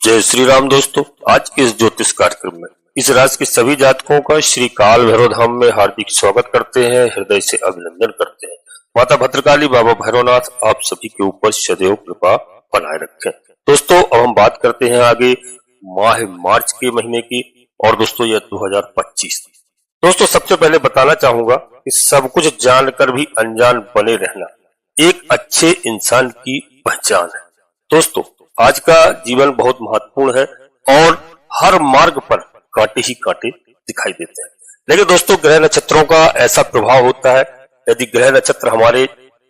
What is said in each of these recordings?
जय श्री राम दोस्तों। आज के इस ज्योतिष कार्यक्रम में इस राशि के सभी जातकों का श्री काल भैरव धाम में हार्दिक स्वागत करते हैं, हृदय से अभिनंदन करते हैं। माता भद्रकाली, बाबा भैरवनाथ आप सभी के ऊपर सदैव कृपा बनाए रखें। दोस्तों अब हम बात करते हैं आगे माह मार्च के महीने की, और दोस्तों यह 2025। दोस्तों सबसे पहले बताना चाहूंगा कि सब कुछ जानकर भी अनजान बने रहना एक अच्छे इंसान की पहचान है। दोस्तों आज का जीवन बहुत महत्वपूर्ण है और हर मार्ग पर कांटे ही कांटे दिखाई देते हैं, लेकिन दोस्तों ग्रह नक्षत्रों का ऐसा प्रभाव होता है, यदि ग्रह नक्षत्र हमारे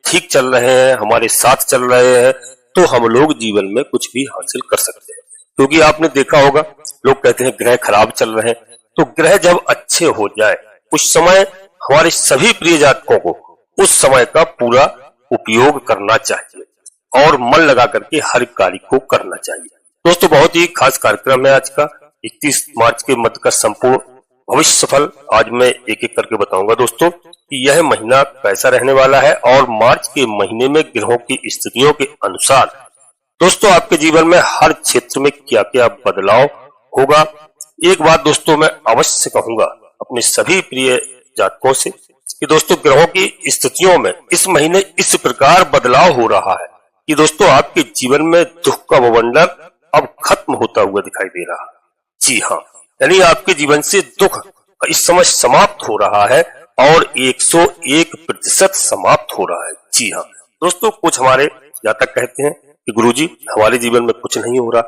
ठीक चल रहे हैं, हमारे साथ चल रहे हैं, तो हम लोग जीवन में कुछ भी हासिल कर सकते हैं। क्योंकि आपने देखा होगा लोग कहते हैं ग्रह खराब चल रहे हैं, तो ग्रह जब अच्छे हो जाए उस समय हमारे सभी प्रिय जातकों को उस समय का पूरा उपयोग करना चाहिए और मन लगा करके हर कार्य को करना चाहिए। दोस्तों बहुत ही खास कार्यक्रम है आज का। 31 मार्च के मध्य का संपूर्ण भविष्य सफल आज मैं एक एक करके बताऊंगा दोस्तों कि यह महीना कैसा रहने वाला है, और मार्च के महीने में ग्रहों की स्थितियों के अनुसार दोस्तों आपके जीवन में हर क्षेत्र में क्या क्या बदलाव होगा। एक बात दोस्तों मैं अवश्य कहूंगा अपने सभी प्रिय जातकों से कि दोस्तों ग्रहों की स्थितियों में इस महीने इस प्रकार बदलाव हो रहा है कि दोस्तों आपके जीवन में दुख का बवंडर अब खत्म होता हुआ दिखाई दे रहा है। जी हाँ, यानी आपके जीवन से दुख इस समय समाप्त हो रहा है और 101% समाप्त हो रहा है। जी हाँ दोस्तों, कुछ हमारे जातक कहते हैं कि गुरुजी हमारे जीवन में कुछ नहीं हो रहा,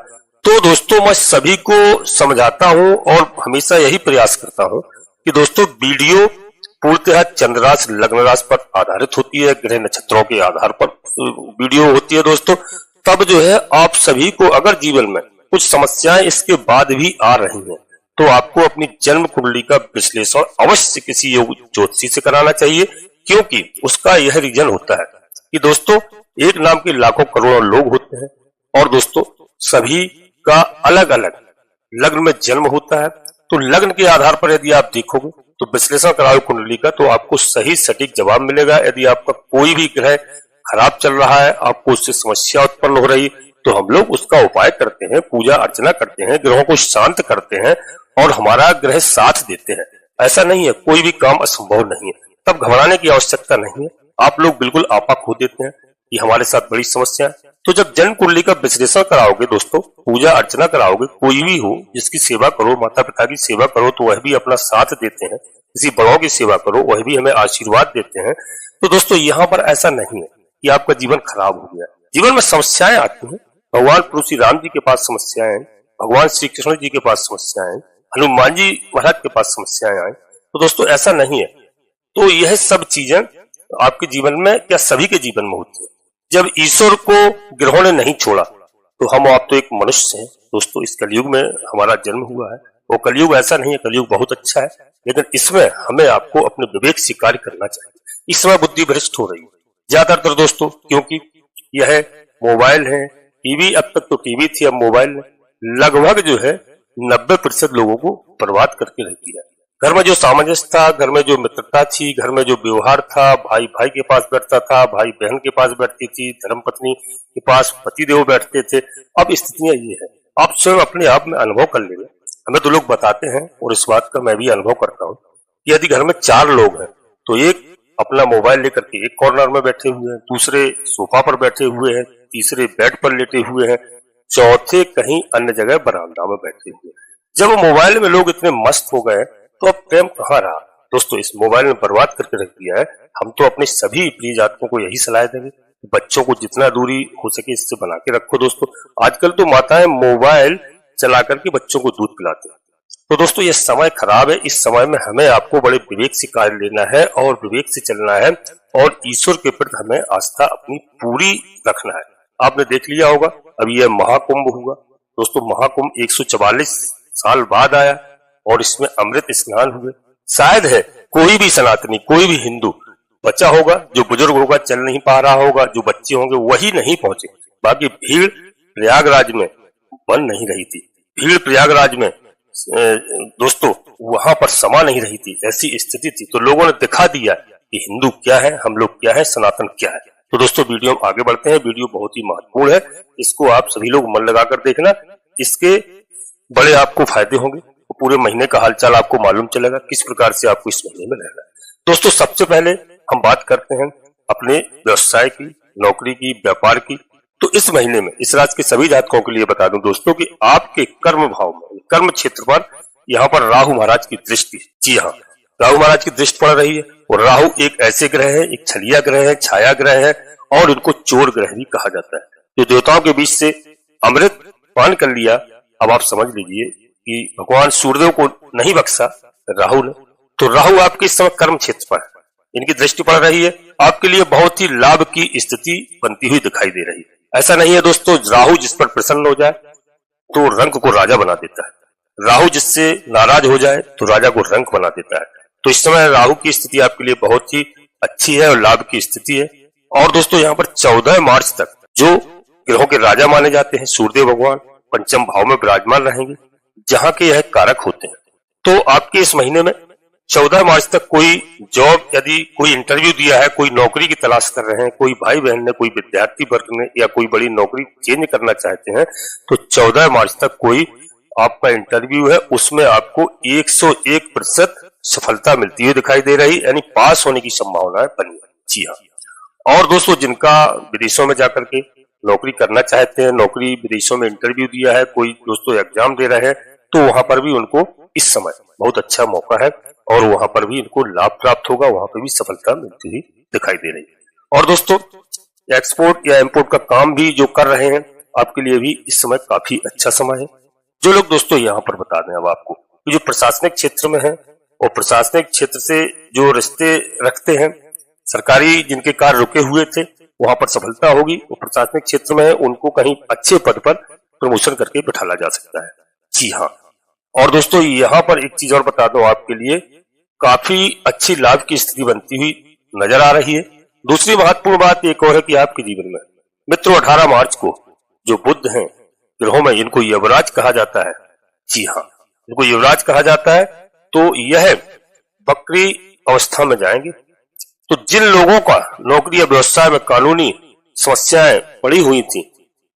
तो दोस्तों मैं सभी को समझाता हूँ और हमेशा यही प्रयास करता हूँ कि दोस्तों वीडियो पूर्णतः चंद्र राशि लग्न राशि पर आधारित होती है, ग्रह नक्षत्रों के आधार पर वीडियो होती है दोस्तों। तब जो है आप सभी को अगर जीवन में कुछ समस्याएं इसके बाद भी आ रही हैं तो आपको अपनी जन्म कुंडली का विश्लेषण अवश्य किसी योग ज्योतिषी से कराना चाहिए, क्योंकि उसका यह रीजन होता है कि दोस्तों एक नाम के लाखों करोड़ों लोग होते हैं और दोस्तों सभी का अलग अलग लग्न में जन्म होता है। तो लग्न के आधार पर यदि आप देखोगे तो विश्लेषण कराओ कुंडली का तो आपको सही सटीक जवाब मिलेगा। यदि आपका कोई भी ग्रह खराब चल रहा है, आपको उससे समस्या उत्पन्न हो रही, तो हम लोग उसका उपाय करते हैं, पूजा अर्चना करते हैं, ग्रहों को शांत करते हैं और हमारा ग्रह साथ देते हैं। ऐसा नहीं है, कोई भी काम असंभव नहीं है, तब घबराने की आवश्यकता नहीं है। आप लोग बिल्कुल आपा खो देते हैं कि हमारे साथ बड़ी समस्या है। तो जब जन्म कुंडली का विश्लेषण कराओगे दोस्तों, पूजा अर्चना कराओगे, कोई भी हो जिसकी सेवा करो, माता पिता की सेवा करो तो वह भी अपना साथ देते हैं, किसी बड़ों की सेवा करो वह भी हमें आशीर्वाद देते हैं। तो दोस्तों यहाँ पर ऐसा नहीं है कि आपका जीवन खराब हो गया। जीवन में समस्याएं आती हैं, भगवान प्रभु श्री राम जी के पास समस्याएं, भगवान श्री कृष्ण जी के पास समस्याएं, हनुमान जी महाराज के पास समस्याएं आए, तो दोस्तों ऐसा नहीं है। तो यह सब चीजें आपके जीवन में क्या सभी के जीवन में होती है। जब ईश्वर को ग्रहों ने नहीं छोड़ा तो हम आप तो एक मनुष्य हैं दोस्तों। इस कलयुग में हमारा जन्म हुआ है, वो कलयुग ऐसा नहीं है, कलयुग बहुत अच्छा है, लेकिन इसमें हमें आपको अपने विवेक से कार्य करना चाहिए। इस समय बुद्धि भ्रष्ट हो रही है ज्यादातर दोस्तों, क्योंकि यह मोबाइल है, टीवी, अब तक तो टीवी थी, अब मोबाइल लगभग जो है 90% लोगों को बर्बाद करके रख दिया। घर में जो सामंजस्य था, घर में जो मित्रता थी, घर में जो व्यवहार था, भाई भाई के पास बैठता था, भाई बहन के पास बैठती थी, धर्मपत्नी के पास पतिदेव बैठते थे, अब स्थितियां ये है। आप स्वयं अपने आप में अनुभव कर लेंगे। हमें तो लोग बताते हैं और इस बात का मैं भी अनुभव करता हूँ कि यदि घर में 4 लोग हैं तो एक अपना मोबाइल लेकर के एक कॉर्नर में बैठे हुए हैं, दूसरे सोफा पर बैठे हुए हैं, तीसरे बेड पर लेटे हुए हैं, चौथे कहीं अन्य जगह बरामदा में बैठे हुए हैं। जब मोबाइल में लोग इतने मस्त हो गए तो अब प्रेम कहाँ रहा दोस्तों। इस मोबाइल ने बर्बाद करके रख दिया है। हम तो अपने सभी प्रिय जातकों को यही सलाह देंगे, बच्चों को जितना दूरी हो सके इससे बना के रखो दोस्तों। आजकल तो माताएं मोबाइल चला करके बच्चों को दूध पिलाते हैं। तो दोस्तों ये समय खराब है, इस समय में हमें आपको बड़े विवेक से कार्य लेना है और विवेक से चलना है और ईश्वर के प्रति हमें आस्था अपनी पूरी रखना है। आपने देख लिया होगा अभी यह महाकुंभ हुआ दोस्तों, महाकुंभ 144 साल बाद आया और इसमें अमृत स्नान हुए। शायद है कोई भी सनातनी, कोई भी हिंदू बचा होगा, जो बुजुर्ग होगा चल नहीं पा रहा होगा, जो बच्चे होंगे वही नहीं पहुंचे। बाकी भीड़ प्रयागराज में बन नहीं रही थी, भीड़ प्रयागराज में दोस्तों वहां पर समा नहीं रही थी, ऐसी स्थिति थी। तो लोगों ने दिखा दिया कि हिंदू क्या है, हम लोग क्या है, सनातन क्या है। तो दोस्तों वीडियो आगे बढ़ते हैं। वीडियो बहुत ही महत्वपूर्ण है, इसको आप सभी लोग मन लगाकर देखना। इसके बड़े आपको फायदे होंगे। तो पूरे महीने का हालचाल आपको मालूम चलेगा किस प्रकार से आपको इस महीने में रहना है। दोस्तों सबसे पहले हम बात करते हैं अपने व्यवसाय की, नौकरी की, व्यापार की। तो इस महीने में इस राशि के सभी जातकों के लिए बता दूं दोस्तों कि आपके कर्म भाव में, कर्म क्षेत्र पर यहाँ पर राहु महाराज की दृष्टि, जी हाँ, राहु महाराज की दृष्टि पड़ रही है। और राहु एक ऐसे ग्रह है, एक छलिया ग्रह है, छाया ग्रह है और इनको चोर ग्रह भी कहा जाता है। जो देवताओं के बीच से अमृत पान कर लिया, अब आप समझ लीजिए कि भगवान सूर्यदेव को नहीं बख्शा राहु ने। तो राहु आपके इस समय कर्म क्षेत्र पर है, इनकी दृष्टि पड़ रही है। आपके लिए बहुत ही लाभ की स्थिति बनती हुई दिखाई दे रही है। ऐसा नहीं है दोस्तों, राहु जिस पर प्रसन्न हो जाए तो रंक को राजा बना देता है, राहु जिससे नाराज हो जाए तो राजा को रंक बना देता है। तो इस समय राहु की स्थिति आपके लिए बहुत ही अच्छी है और लाभ की स्थिति है। और दोस्तों यहाँ पर 14 मार्च तक जो ग्रहों के राजा माने जाते हैं सूर्यदेव भगवान पंचम भाव में विराजमान रहेंगे, जहाँ के यह कारक होते हैं। तो आपके इस महीने में 14 मार्च तक कोई जॉब, यदि कोई इंटरव्यू दिया है, कोई नौकरी की तलाश कर रहे हैं, कोई भाई बहन ने, कोई विद्यार्थी वर्ग ने या कोई बड़ी नौकरी चेंज करना चाहते हैं, तो 14 मार्च तक कोई आपका इंटरव्यू है, उसमें आपको 101% सफलता मिलती हुई दिखाई दे रही, यानी पास होने की संभावना बनी है। जी हाँ। और दोस्तों जिनका विदेशों में जाकर के नौकरी करना चाहते हैं, नौकरी विदेशों में इंटरव्यू दिया है, कोई दोस्तों एग्जाम दे रहे हैं, तो वहां पर भी उनको इस समय बहुत अच्छा मौका है और वहां पर भी इनको लाभ प्राप्त होगा, वहां पर भी सफलता मिलती हुई दिखाई दे रही है। और दोस्तों एक्सपोर्ट या इंपोर्ट का काम भी जो कर रहे हैं, आपके लिए भी इस समय काफी अच्छा समय है। जो लोग दोस्तों यहाँ पर बता दें अब आपको, जो प्रशासनिक क्षेत्र में है और प्रशासनिक क्षेत्र से जो रिश्ते रखते हैं, सरकारी जिनके कार्य रुके हुए थे, वहां पर सफलता होगी। और प्रशासनिक क्षेत्र में है, उनको कहीं अच्छे पद पर प्रमोशन करके बिठाला जा सकता है। जी हाँ। और दोस्तों यहाँ पर एक चीज और बता दो, आपके लिए काफी अच्छी लाभ की स्थिति बनती हुई नजर आ रही है। दूसरी महत्वपूर्ण बात एक और है कि आपके जीवन में मित्रों 18 मार्च को जो बुध हैं ग्रहों में, इनको युवराज कहा जाता है। जी हाँ, इनको युवराज कहा जाता है। तो यह वक्री अवस्था में जाएंगे। तो जिन लोगों का नौकरी या व्यवसाय में कानूनी समस्याएं पड़ी हुई थी,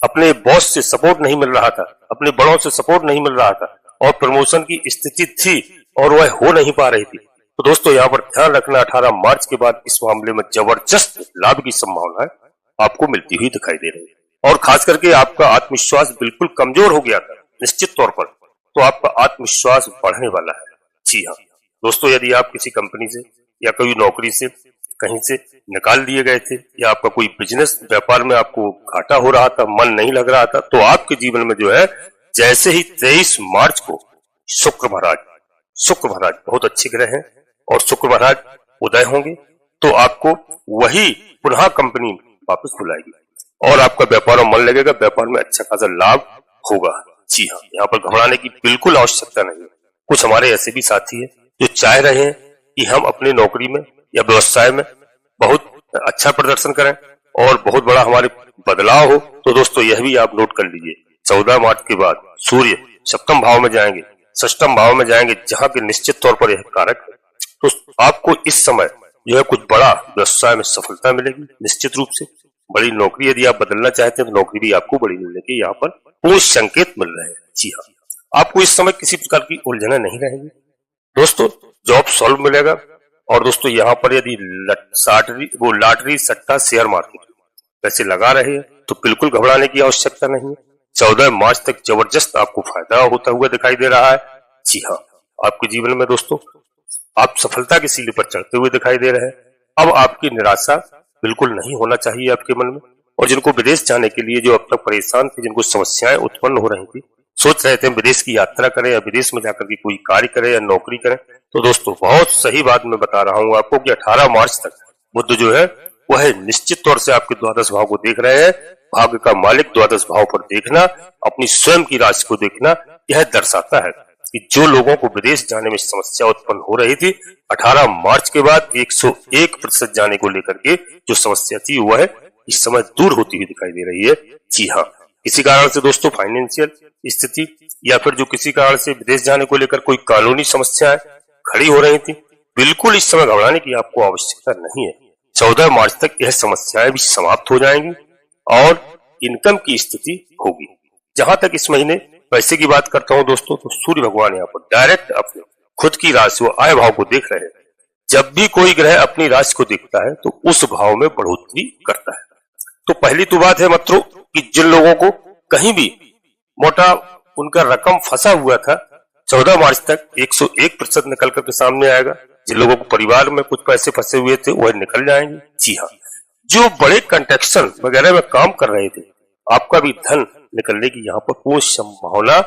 अपने बॉस से सपोर्ट नहीं मिल रहा था, अपने बड़ों से सपोर्ट नहीं मिल रहा था और प्रमोशन की स्थिति थी और वह हो नहीं पा रही थी, तो दोस्तों यहाँ पर ध्यान रखना 18 मार्च के बाद इस मामले में जबरदस्त लाभ की संभावना आपको मिलती हुई दिखाई दे रही है। और खास करके आपका आत्मविश्वास बिल्कुल कमजोर हो गया था निश्चित तौर पर, तो आपका आत्मविश्वास बढ़ने वाला है। जी हाँ दोस्तों, यदि आप किसी कंपनी से या कोई नौकरी से कहीं से निकाल दिए गए थे या आपका कोई बिजनेस व्यापार में आपको घाटा हो रहा था, मन नहीं लग रहा था, तो आपके जीवन में जो है जैसे ही 23 मार्च को शुक्र महाराज बहुत अच्छे ग्रह हैं और शुक्र महाराज उदय होंगे, तो आपको वही पुनः कंपनी वापस बुलाएगी और आपका व्यापार में मन लगेगा, व्यापार में अच्छा खासा लाभ होगा। जी हाँ, यहाँ पर घबराने की बिल्कुल आवश्यकता नहीं है। कुछ हमारे ऐसे भी साथी हैं जो चाह रहे हैं कि हम अपनी नौकरी में या व्यवसाय में बहुत अच्छा प्रदर्शन करें और बहुत बड़ा हमारे बदलाव हो, तो दोस्तों यह भी आप नोट कर लीजिए, 14 मार्च के बाद सूर्य सप्तम भाव में जाएंगे, षष्टम भाव में जाएंगे, जहां के निश्चित तौर पर यह कारक है। तो आपको इस समय जो है कुछ बड़ा व्यवसाय में सफलता मिलेगी निश्चित रूप से। बड़ी नौकरी यदि आप बदलना चाहते हैं तो नौकरी भी आपको बड़ी मिलने के यहाँ पर पूर्ण संकेत मिल रहे हैं। जी हाँ, आपको इस समय किसी प्रकार की उलझने नहीं रहेंगी दोस्तों, जॉब सॉल्व मिलेगा। और दोस्तों यहाँ पर यदि लॉटरी सट्टा शेयर मार्केट पैसे लगा रहे हैं तो बिल्कुल घबराने की आवश्यकता नहीं है। 14 मार्च तक जबरदस्त आपको फायदा होता हुआ दिखाई दे रहा है। जी हाँ, आपके जीवन में दोस्तों आप सफलता की सीढ़ी पर चढ़ते हुए दिखाई दे रहे हैं। अब आपकी निराशा बिल्कुल नहीं होना चाहिए आपके मन में। और जिनको विदेश जाने के लिए जो अब तक परेशान थे, जिनको समस्याएं उत्पन्न हो रही थी, सोच रहे थे विदेश की यात्रा करें या विदेश में जाकर के कोई कार्य करें या नौकरी करें, तो दोस्तों बहुत सही बात मैं बता रहा हूं आपको कि 18 मार्च तक बुध जो है वह निश्चित तौर से आपके द्वादश भाव को देख रहे हैं। भाग्य का मालिक द्वादश भाव पर देखना, अपनी स्वयं की राशि को देखना, यह दर्शाता है कि जो लोगों को विदेश जाने में समस्या उत्पन्न हो रही थी, 18 मार्च के बाद 101% जाने को लेकर के जो समस्या थी वह इस समय दूर होती हुई दिखाई दे रही है। जी हाँ, किसी कारण से दोस्तों फाइनेंशियल स्थिति या फिर जो किसी कारण से विदेश जाने को लेकर कोई कानूनी समस्याएं खड़ी हो रही थी, बिल्कुल इस समय घबराने की आपको आवश्यकता नहीं है। 14 मार्च तक यह समस्याएं भी समाप्त हो जाएंगी और इनकम की स्थिति होगी। जहां तक इस महीने पैसे की बात करता हूं दोस्तों, तो सूर्य भगवान यहाँ पर डायरेक्ट अपने खुद की राशि व आय भाव को देख रहे हैं। जब भी कोई ग्रह अपनी राशि को देखता है तो उस भाव में बढ़ोतरी करता है। तो पहली तो बात है मित्रों कि जिन लोगों को कहीं भी मोटा उनका रकम फंसा हुआ था, 14 मार्च तक 101% निकल करके सामने आएगा। जिन लोगों को परिवार में कुछ पैसे फंसे हुए थे वह निकल जाएंगे। जी हाँ, जो बड़े कंट्रैक्शन वगैरह में काम कर रहे थे, आपका भी धन निकलने की यहाँ पर पूर्ण संभावना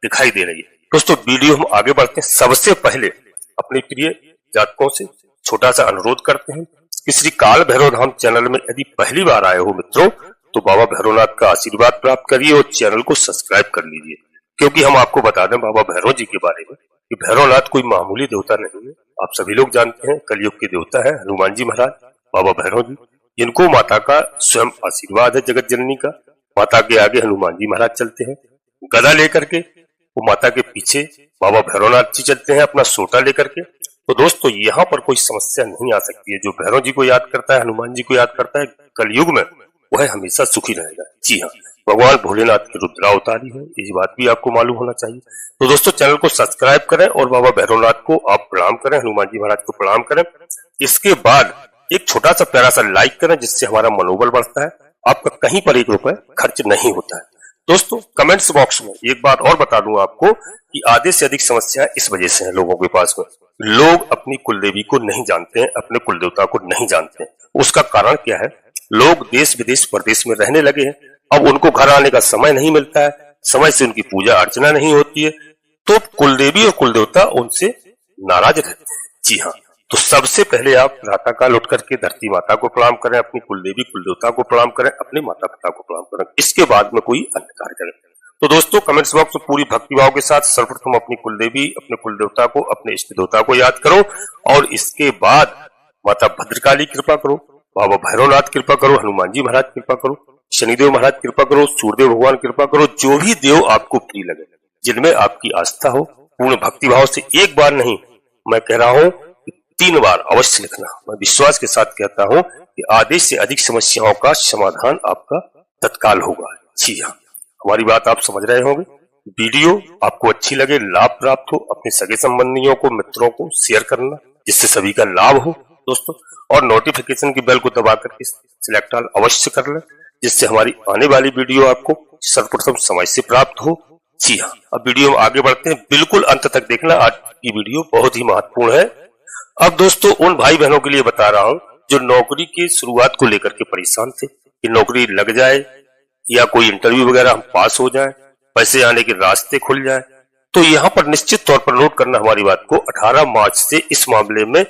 दिखाई दे रही है। दोस्तों वीडियो हम आगे बढ़ते हैं। सबसे पहले अपने प्रिय जातकों से छोटा सा अनुरोध करते हैं कि श्री काल भैरव धाम चैनल में यदि पहली बार आए हो मित्रों, तो बाबा भैरवनाथ का आशीर्वाद प्राप्त करिए और चैनल को सब्सक्राइब कर लीजिए। क्योंकि हम आपको बता दें बाबा भैरव जी के बारे में कि भैरवनाथ कोई मामूली देवता नहीं है। आप सभी लोग जानते हैं कलयुग के देवता है हनुमान जी महाराज, बाबा भैरव जी। इनको माता का स्वयं आशीर्वाद है जगत जननी का। माता के आगे हनुमान जी महाराज चलते हैं गदा लेकर के, वो माता के पीछे बाबा भैरवनाथ जी चलते हैं अपना सोटा लेकर के। तो दोस्तों यहाँ पर कोई समस्या नहीं आ सकती है। जो भैरव जी को याद करता है, हनुमान जी को याद करता है कलयुग में, वह हमेशा सुखी रहेगा। जी हाँ, भगवान भोलेनाथ की रुद्रावतारी है, ये बात भी आपको मालूम होना चाहिए। तो दोस्तों चैनल को सब्सक्राइब करें और बाबा भैरवनाथ को आप प्रणाम करें, हनुमान जी महाराज को प्रणाम करें। इसके बाद एक छोटा सा प्यारा सा लाइक करें जिससे हमारा मनोबल बढ़ता है। आपका कहीं पर 1 रुपए खर्च नहीं होता है। दोस्तों कमेंट्स बॉक्स में एक बात और बता दूं आपको कि आधे से अधिक समस्या इस वजह से है लोगों के पास में। लोग अपनी कुलदेवी को नहीं जानते हैं, अपने कुलदेवता को नहीं जानते हैं। उसका कारण क्या है? लोग देश विदेश परदेश में रहने लगे हैं। अब उनको घर आने का समय नहीं मिलता है, समय से उनकी पूजा अर्चना नहीं होती है, तो कुलदेवी और कुलदेवता उनसे नाराज रहते हैं। जी हाँ, तो सबसे पहले आप प्रातः काल उठ करके धरती माता को प्रणाम करें, अपनी कुलदेवी कुलदेवता को प्रणाम करें, अपने माता पिता को प्रणाम करें। इसके बाद में कोई अन्य कार्य करें। तो दोस्तों कमेंट्स बॉक्स में पूरी भक्ति भाव के साथ सर्वप्रथम अपनी कुलदेवी, अपने कुलदेवता को, अपने इष्ट देवता को याद करो और इसके बाद माता भद्रकाली कृपा करो, बाबा भैरवनाथ कृपा करो, हनुमान जी महाराज कृपा करो, शनिदेव महाराज कृपा करो, सूर्यदेव भगवान कृपा करो। जो भी देव आपको प्रिय लगे, जिनमें आपकी आस्था हो, पूर्ण भक्ति भाव से एक बार नहीं, मैं कह रहा हूँ 3 बार अवश्य लिखना। मैं विश्वास के साथ कहता हूँ कि आधे से अधिक समस्याओं का समाधान आपका तत्काल होगा। जी हाँ, हमारी बात आप समझ रहे होंगे। वीडियो आपको अच्छी लगे, लाभ प्राप्त हो, अपने सगे संबंधियों को, मित्रों को शेयर करना जिससे सभी का लाभ हो दोस्तों। और नोटिफिकेशन की बेल को दबा करके सिलेक्ट ऑल अवश्य कर लें जिससे हमारी आने वाली वीडियो आपको सर्वप्रथम समय से प्राप्त हो। जी हाँ, अब वीडियो में आगे बढ़ते हैं, बिल्कुल अंत तक देखना, आज की वीडियो बहुत ही महत्वपूर्ण है। अब दोस्तों उन भाई बहनों के लिए बता रहा हूँ जो नौकरी की शुरुआत को लेकर के परेशान थे कि नौकरी लग जाए या कोई इंटरव्यू वगैरह हम पास हो जाए, पैसे आने के रास्ते खुल जाए। तो यहाँ पर निश्चित तौर पर नोट करना हमारी बात को, 18 मार्च से इस मामले में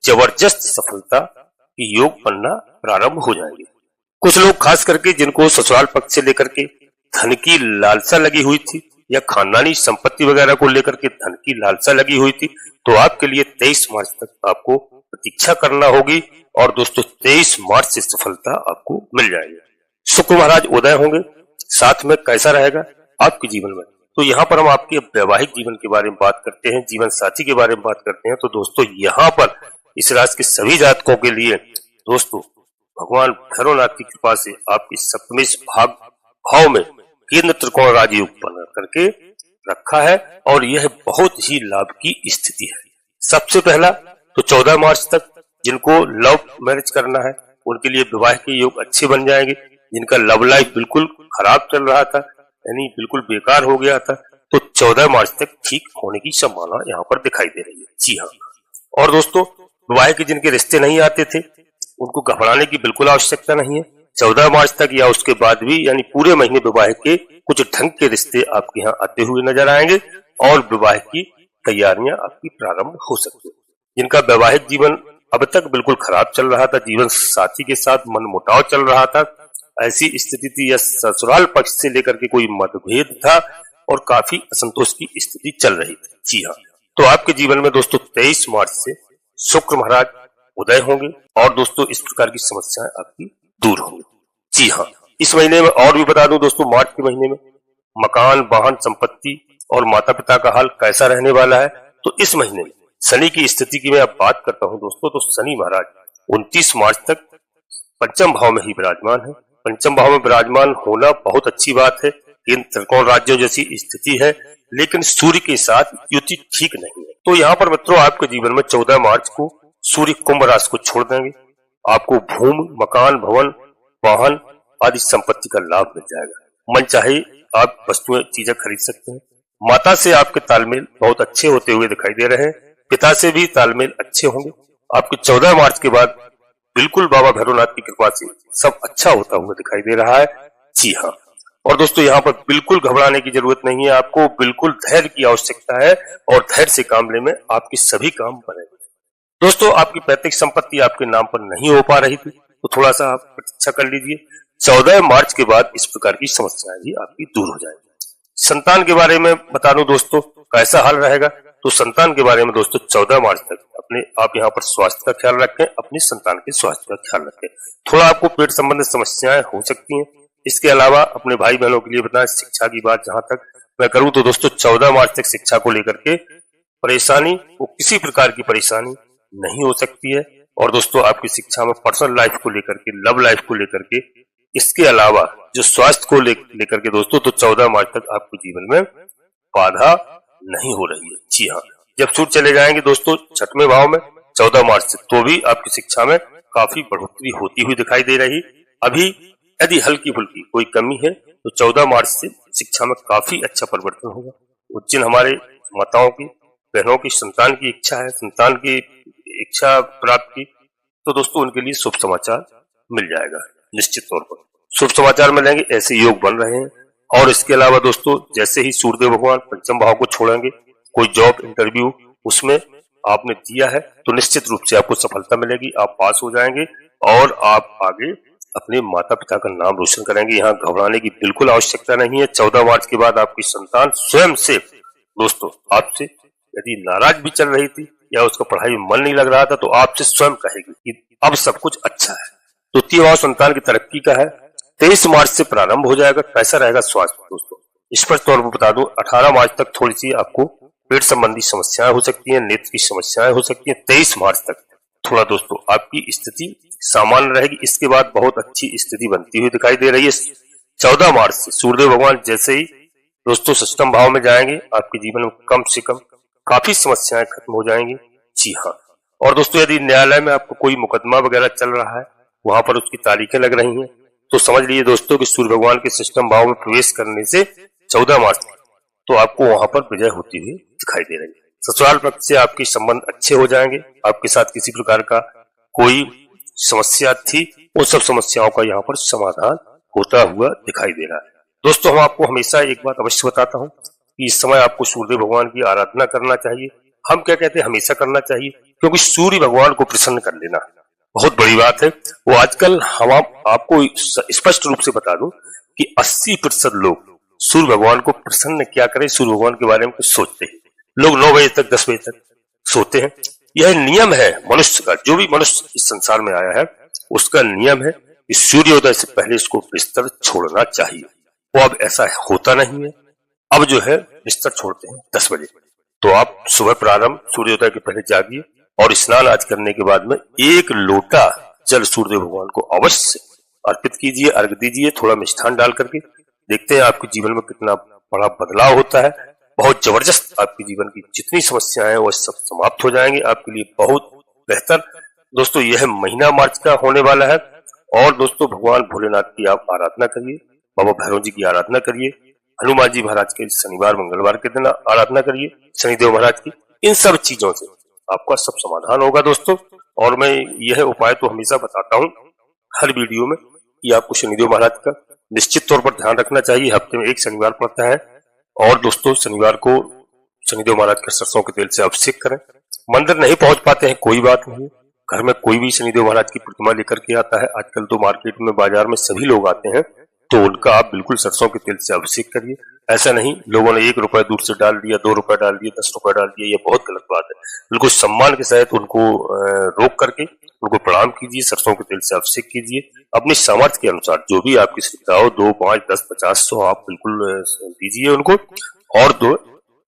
जबरदस्त सफलता की योग बनना प्रारंभ हो जाएंगे। कुछ लोग खास करके जिनको ससुराल पक्ष से लेकर के धन की लालसा लगी हुई थी या खानदानी संपत्ति वगैरह को लेकर के धन की लालसा लगी हुई थी, तो आपके लिए 23 मार्च तक आपको प्रतीक्षा करना होगी। और दोस्तों 23 मार्च से सफलता आपको मिल जाएगी। शुक्र महाराज उदय होंगे, साथ में कैसा रहेगा आपके जीवन में, तो यहाँ पर हम आपके वैवाहिक जीवन के बारे में बात करते हैं, जीवन साथी के बारे में बात करते हैं। तो दोस्तों यहाँ पर इस राशि के सभी जातकों के लिए दोस्तों भगवान भैरवनाथ की कृपा से आपकी सप्तमेश भाव में केंद्र त्रिकोण राजयोग बना करके रखा है और यह बहुत ही लाभ की स्थिति है। सबसे पहला तो 14 मार्च तक जिनको लव मैरिज करना है उनके लिए विवाह के योग अच्छे बन जाएंगे। जिनका लव लाइफ बिल्कुल खराब चल रहा था, यानी बिल्कुल बेकार हो गया था, तो 14 मार्च तक ठीक होने की संभावना यहाँ पर दिखाई दे रही है। जी हाँ, और दोस्तों विवाह के जिनके रिश्ते नहीं आते थे उनको घबराने की बिल्कुल आवश्यकता नहीं है। 14 मार्च तक या उसके बाद भी यानी पूरे महीने विवाह के कुछ ढंग के रिश्ते आपके यहाँ आते हुए नजर आएंगे और विवाह की तैयारियां आपकी प्रारंभ हो सकती है। जिनका वैवाहिक जीवन अब तक बिल्कुल खराब चल रहा था, जीवन साथी के साथ मनमुटाव चल रहा था, ऐसी स्थिति थी या ससुराल पक्ष से लेकर के कोई मतभेद था और काफी असंतोष की स्थिति चल रही थी। जी हाँ, तो आपके जीवन में दोस्तों 23 मार्च से शुक्र महाराज उदय होंगे और दोस्तों इस प्रकार की समस्याएं आपकी दूर होंगी। जी हाँ, इस महीने में और भी बता दूं दोस्तों, मार्च के महीने में मकान, वाहन, संपत्ति और माता पिता का हाल कैसा रहने वाला है। तो इस महीने में शनि की स्थिति की मैं अब बात करता हूं दोस्तों, तो शनि महाराज 29 मार्च तक पंचम भाव में ही विराजमान है। पंचम भाव में विराजमान होना बहुत अच्छी बात है। इन त्रिकोण राज्यों जैसी स्थिति है, लेकिन सूर्य के साथ युति ठीक नहीं है। तो यहाँ पर मित्रों आपके जीवन में 14 मार्च को सूर्य कुंभ राशि को छोड़ देंगे। आपको भूमि, मकान, भवन, वाहन आदि संपत्ति का लाभ मिल जाएगा। मन चाहे आप वस्तुएं, चीजें खरीद सकते हैं। माता से आपके तालमेल बहुत अच्छे होते हुए दिखाई दे रहे हैं। पिता से भी तालमेल अच्छे होंगे। आपके 14 मार्च के बाद बिल्कुल बाबा भैरवनाथ की कृपा से सब अच्छा होता हुआ दिखाई दे रहा है। जी हाँ, और दोस्तों यहाँ पर बिल्कुल घबराने की जरूरत नहीं है। आपको बिल्कुल धैर्य की आवश्यकता है और धैर्य से काम लेने में आपके सभी काम बनेंगे। दोस्तों आपकी पैतृक संपत्ति आपके नाम पर नहीं हो पा रही थी, तो थोड़ा सा आप प्रतीक्षा कर लीजिए। 14 मार्च के बाद इस प्रकार की समस्याएं भी आपकी दूर हो जाएंगी। संतान के बारे में बता दूं दोस्तों कैसा हाल रहेगा, तो संतान के बारे में दोस्तों 14 मार्च तक अपने आप यहाँ पर स्वास्थ्य का ख्याल रखें, अपनी संतान के स्वास्थ्य का ख्याल रखें। थोड़ा आपको पेट संबंधित समस्याएं हो सकती हैं। इसके अलावा अपने भाई बहनों के लिए बताएं, शिक्षा की बात जहां तक मैं करूं तो दोस्तों 14 मार्च तक शिक्षा को लेकर के परेशानी, वो किसी प्रकार की परेशानी नहीं हो सकती है। और दोस्तों आपकी शिक्षा में पर्सनल लाइफ को लेकर के, लव लाइफ को लेकर के, इसके अलावा जो स्वास्थ्य को लेकर के दोस्तों, तो 14 मार्च तक आपके जीवन में बाधा नहीं हो रही है। जी हाँ, जब सूर्य चले जाएंगे दोस्तों 6वें भाव में 14 मार्च से, तो भी आपकी शिक्षा में काफी बढ़ोतरी होती हुई दिखाई दे रही। अभी यदि हल्की फुल्की कोई कमी है तो 14 मार्च से शिक्षा में काफी अच्छा परिवर्तन होगा। जिन हमारे माताओं की, बहनों की संतान की इच्छा है, संतान की इच्छा प्राप्त की, तो दोस्तों उनके लिए शुभ समाचार मिल जाएगा। निश्चित तौर पर शुभ समाचार मिलेंगे, ऐसे योग बन रहे हैं। और इसके अलावा दोस्तों जैसे ही सूर्यदेव भगवान पंचम भाव को छोड़ेंगे, कोई जॉब इंटरव्यू उसमें आपने दिया है तो निश्चित रूप से आपको सफलता मिलेगी, आप पास हो जाएंगे और आप आगे अपने माता पिता का नाम रोशन करेंगे। यहाँ घबराने की बिल्कुल आवश्यकता नहीं है। 14 मार्च के बाद आपकी संतान स्वयं से दोस्तों आपसे यदि नाराज भी चल रही थी या उसका पढ़ाई में मन नहीं लग रहा था, तो आपसे स्वयं कहेगी कि अब सब कुछ अच्छा है। द्वितीय भाव संतान की तरक्की का है। 23 मार्च से प्रारंभ हो जाएगा। कैसा रहेगा स्वास्थ्य दोस्तों, स्पष्ट तौर पर बता दूं 18 मार्च तक थोड़ी सी आपको पेट संबंधी समस्याएं हो सकती हैं, नेत्र की समस्याएं हो सकती हैं। 23 मार्च तक थोड़ा दोस्तों आपकी स्थिति सामान्य रहेगी। इसके बाद बहुत अच्छी स्थिति बनती हुई दिखाई दे रही है। 14 मार्च से सूर्यदेव भगवान जैसे ही दोस्तों 6वें भाव में जाएंगे, आपके जीवन में कम से कम काफी समस्याएं खत्म हो जाएंगी। जी हाँ, और दोस्तों यदि न्यायालय में आपको कोई मुकदमा वगैरह चल रहा है, वहां पर उसकी तारीखें लग रही हैं, तो समझ लीजिए दोस्तों कि सूर्य भगवान के 6वें भाव में प्रवेश करने से 14 मार्च तक तो आपको वहां पर विजय होती हुई दिखाई दे रही है। ससुराल पक्ष से आपके संबंध अच्छे हो जाएंगे। आपके साथ किसी प्रकार का कोई समस्या थी, उन सब समस्याओं का यहाँ पर समाधान होता हुआ दिखाई दे रहा है। दोस्तों हम आपको हमेशा एक बात अवश्य बताता हूँ कि इस समय आपको सूर्य भगवान की आराधना करना चाहिए। हम क्या कहते हैं, हमेशा करना चाहिए, क्योंकि सूर्य भगवान को प्रसन्न कर लेना बहुत बड़ी बात है। वो आजकल हम आपको स्पष्ट रूप से बता दूं कि 80% लोग सूर्य भगवान को प्रसन्न क्या करें, सूर्य भगवान के बारे में कुछ सोचते हैं। लोग 9 बजे तक 10 बजे तक सोते हैं। यह नियम है मनुष्य का, जो भी मनुष्य इस संसार में आया है उसका नियम है कि सूर्योदय से पहले इसको बिस्तर छोड़ना चाहिए। वो अब ऐसा होता नहीं है। अब जो है बिस्तर छोड़ते हैं 10 बजे। तो आप सुबह प्रारंभ सूर्योदय के पहले जागिए और स्नान आज करने के बाद में 1 लोटा जल सूर्यदेव भगवान को अवश्य अर्पित कीजिए, अर्घ दीजिए, थोड़ा मिष्ठान डाल करके। देखते हैं आपके जीवन में कितना बड़ा बदलाव होता है। बहुत जबरदस्त आपके जीवन की जितनी समस्याएं हैं वो सब समाप्त हो जाएंगे, आपके लिए बहुत बेहतर। दोस्तों यह महीना मार्च का होने वाला है। और दोस्तों भगवान भोलेनाथ की आप आराधना करिए, बाबा भैरव जी की आराधना करिए, हनुमान जी महाराज के शनिवार मंगलवार के दिन आराधना करिए, शनिदेव महाराज की। इन सब चीजों से आपका सब समाधान होगा दोस्तों। और मैं यह उपाय तो हमेशा बताता हूँ हर वीडियो में कि आपको शनिदेव महाराज का निश्चित तौर पर ध्यान रखना चाहिए। हफ्ते में 1 शनिवार पड़ता है और दोस्तों शनिवार को शनिदेव महाराज के सरसों के तेल से अभिषेक करें। मंदिर नहीं पहुंच पाते हैं, कोई बात नहीं, घर में कोई भी शनिदेव महाराज की प्रतिमा लेकर के आता है। आजकल तो मार्केट में, बाजार में सभी लोग आते हैं, तो उनका आप बिल्कुल सरसों के तेल से अभिषेक करिए। ऐसा नहीं लोगों ने 1 रुपए दूर से डाल दिया, 2 रुपए डाल दिया, 10 रुपए डाल दिया, ये बहुत गलत बात है। बिल्कुल सम्मान के साथ उनको रोक करके उनको प्रणाम कीजिए, सरसों के तेल से अभिषेक कीजिए। अपनी सामर्थ्य के अनुसार जो भी आपकी सुविधा हो, 2, 5, 10, 50, 100 आप बिल्कुल दीजिए उनको, और दो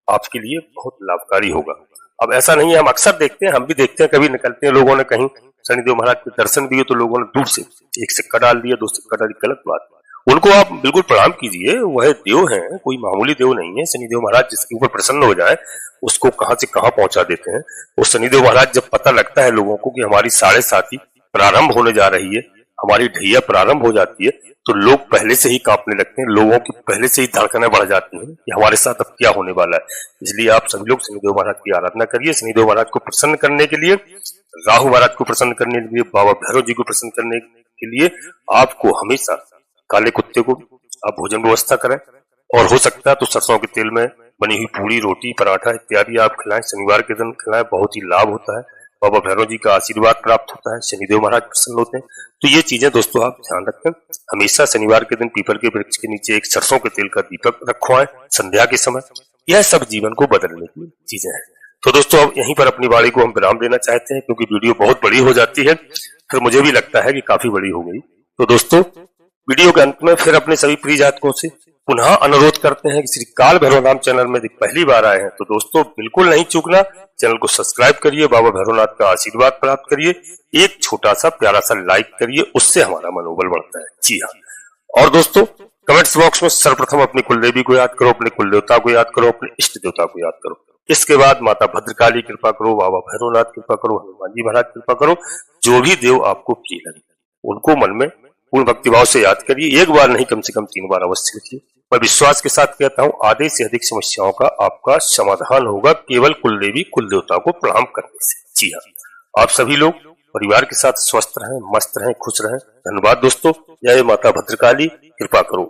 आपके लिए बहुत लाभकारी होगा। अब ऐसा नहीं है, हम अक्सर देखते हैं, हम भी देखते हैं, कभी निकलते हैं लोगों ने कहीं शनिदेव महाराज के दर्शन दिए तो लोगों ने दूर से 1 सिक्का डाल दिया, 2 सिक्का डाल दिया, गलत बात है। उनको आप बिल्कुल प्रणाम कीजिए। वह देव हैं, कोई मामूली देव नहीं है। शनिदेव महाराज जिसके ऊपर प्रसन्न हो जाए उसको कहां से कहां पहुंचा देते हैं। और शनिदेव महाराज जब पता लगता है लोगों को कि हमारी 7:30 प्रारंभ होने जा रही है, हमारी ढैया प्रारंभ हो जाती है, तो लोग पहले से ही कांपने लगते हैं। लोगों की पहले से ही धड़कनें बढ़ जाती हैं कि हमारे साथ अब क्या होने वाला है। इसलिए आप सभी लोग शनिदेव महाराज की आराधना करिए। शनिदेव महाराज को प्रसन्न करने के लिए, राहु महाराज को प्रसन्न करने के लिए, बाबा भैरव जी को प्रसन्न करने के लिए आपको हमेशा काले कुत्ते को आप भोजन व्यवस्था करें, और हो सकता है तो सरसों के तेल में बनी हुई पूरी, रोटी, पराठा इत्यादि आप खिलाएं। शनिवार के दिन खिलाएं, बहुत ही लाभ होता है। बाबा भैरव जी का आशीर्वाद प्राप्त होता है, शनिदेव महाराज प्रसन्न होते हैं। तो ये चीजें दोस्तों आप ध्यान रखें। हमेशा शनिवार के दिन पीपल के वृक्ष के नीचे एक सरसों के तेल का दीपक रखवाएं संध्या के समय। यह सब जीवन को बदलने की चीजें हैं। तो दोस्तों अब यहीं पर अपनी वाणी को हम विराम देना चाहते हैं, क्योंकि वीडियो बहुत बड़ी हो जाती है, फिर मुझे भी लगता है कि काफी बड़ी हो गई। तो दोस्तों वीडियो के अंत में फिर अपने सभी प्रिय जातकों से पुनः अनुरोध करते हैं कि श्री काल भैरव नाम चैनल में पहली बार आए हैं तो दोस्तों बिल्कुल नहीं चूकना, चैनल को सब्सक्राइब करिए, बाबा भैरवनाथ का आशीर्वाद प्राप्त करिए, एक छोटा सा प्यारा सा लाइक करिए, उससे हमारा मनोबल बढ़ता है। जी हाँ, और दोस्तों कमेंट्स बॉक्स में सर्वप्रथम अपनी कुलदेवी को याद करो, अपने कुल देवता को याद करो, अपने इष्ट देवता को याद करो। इसके बाद माता भद्रकाली कृपा करो, बाबा भैरवनाथ कृपा करो, हनुमान जी महाराज कृपा करो। जो भी देव आपको प्रिय लगे उनको मन में पूर्ण भक्तिभाव से याद करिए। एक बार नहीं, कम से कम 3 बार अवश्य लिखिए। मैं विश्वास के साथ कहता हूं आधे से अधिक समस्याओं का आपका समाधान होगा केवल कुलदेवी कुल देवता को प्रणाम करने से। जी हाँ, आप सभी लोग परिवार के साथ स्वस्थ रहें, मस्त रहें, खुश रहें। धन्यवाद दोस्तों। जय माता भद्रकाली, कृपा करो।